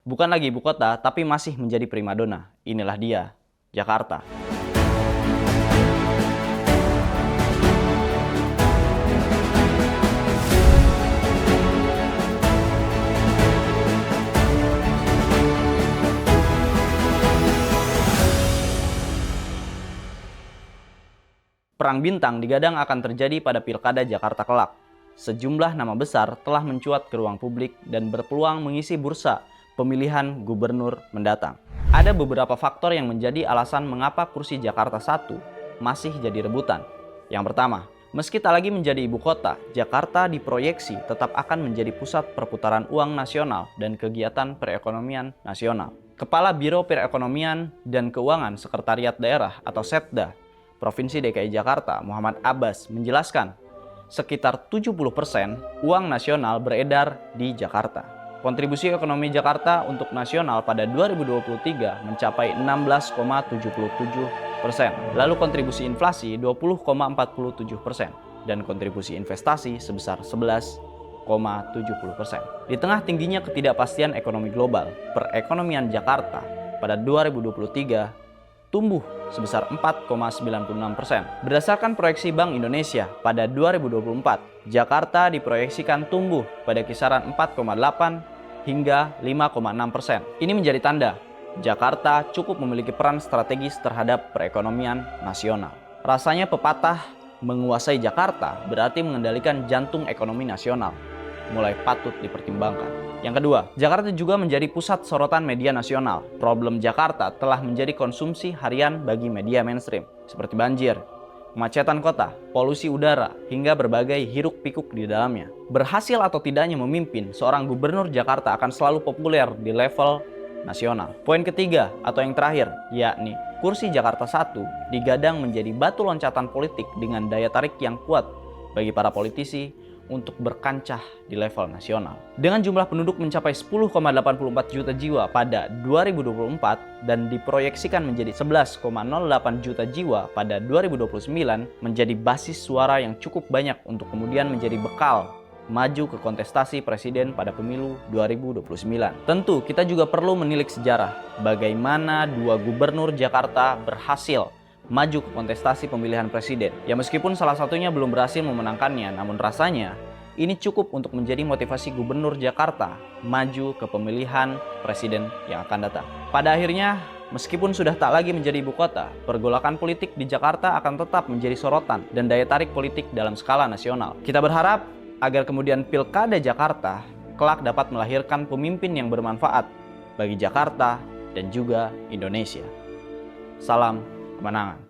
Bukan lagi ibu kota, tapi masih menjadi primadona. Inilah dia, Jakarta. Perang bintang digadang akan terjadi pada Pilkada Jakarta kelak. Sejumlah nama besar telah mencuat ke ruang publik dan berpeluang mengisi bursa pemilihan gubernur mendatang. Ada beberapa faktor yang menjadi alasan mengapa kursi Jakarta 1 masih jadi rebutan. Yang pertama, meski tak lagi menjadi ibu kota, Jakarta diproyeksi tetap akan menjadi pusat perputaran uang nasional dan kegiatan perekonomian nasional. Kepala Biro Perekonomian dan Keuangan Sekretariat Daerah atau Setda Provinsi DKI Jakarta, Muhammad Abbas, menjelaskan sekitar 70% uang nasional beredar di Jakarta. Kontribusi ekonomi Jakarta untuk nasional pada 2023 mencapai 16,77%. Lalu kontribusi inflasi 20,47% dan kontribusi investasi sebesar 11,70%. Di tengah tingginya ketidakpastian ekonomi global, perekonomian Jakarta pada 2023 tumbuh sebesar 4,96%. Berdasarkan proyeksi Bank Indonesia pada 2024, Jakarta diproyeksikan tumbuh pada kisaran 4,8 hingga 5,6%. Ini menjadi tanda Jakarta cukup memiliki peran strategis terhadap perekonomian nasional. Rasanya pepatah menguasai Jakarta berarti mengendalikan jantung ekonomi nasional. Mulai patut dipertimbangkan. Yang kedua, Jakarta juga menjadi pusat sorotan media nasional. Problem Jakarta telah menjadi konsumsi harian bagi media mainstream, seperti banjir, kemacetan kota, polusi udara, hingga berbagai hiruk-pikuk di dalamnya. Berhasil atau tidaknya memimpin, seorang gubernur Jakarta akan selalu populer di level nasional. Poin ketiga atau yang terakhir, yakni kursi Jakarta 1 digadang menjadi batu loncatan politik dengan daya tarik yang kuat bagi para politisi untuk berkancah di level nasional. Dengan jumlah penduduk mencapai 10,84 juta jiwa pada 2024 dan diproyeksikan menjadi 11,08 juta jiwa pada 2029, menjadi basis suara yang cukup banyak untuk kemudian menjadi bekal maju ke kontestasi presiden pada pemilu 2029. Tentu kita juga perlu menilik sejarah bagaimana dua gubernur Jakarta berhasil maju ke kontestasi pemilihan presiden. Ya meskipun salah satunya belum berhasil memenangkannya, namun rasanya ini cukup untuk menjadi motivasi gubernur Jakarta maju ke pemilihan presiden yang akan datang. Pada akhirnya, meskipun sudah tak lagi menjadi ibu kota, pergolakan politik di Jakarta akan tetap menjadi sorotan dan daya tarik politik dalam skala nasional. Kita berharap agar kemudian Pilkada Jakarta kelak dapat melahirkan pemimpin yang bermanfaat bagi Jakarta dan juga Indonesia. Salam kemenangan.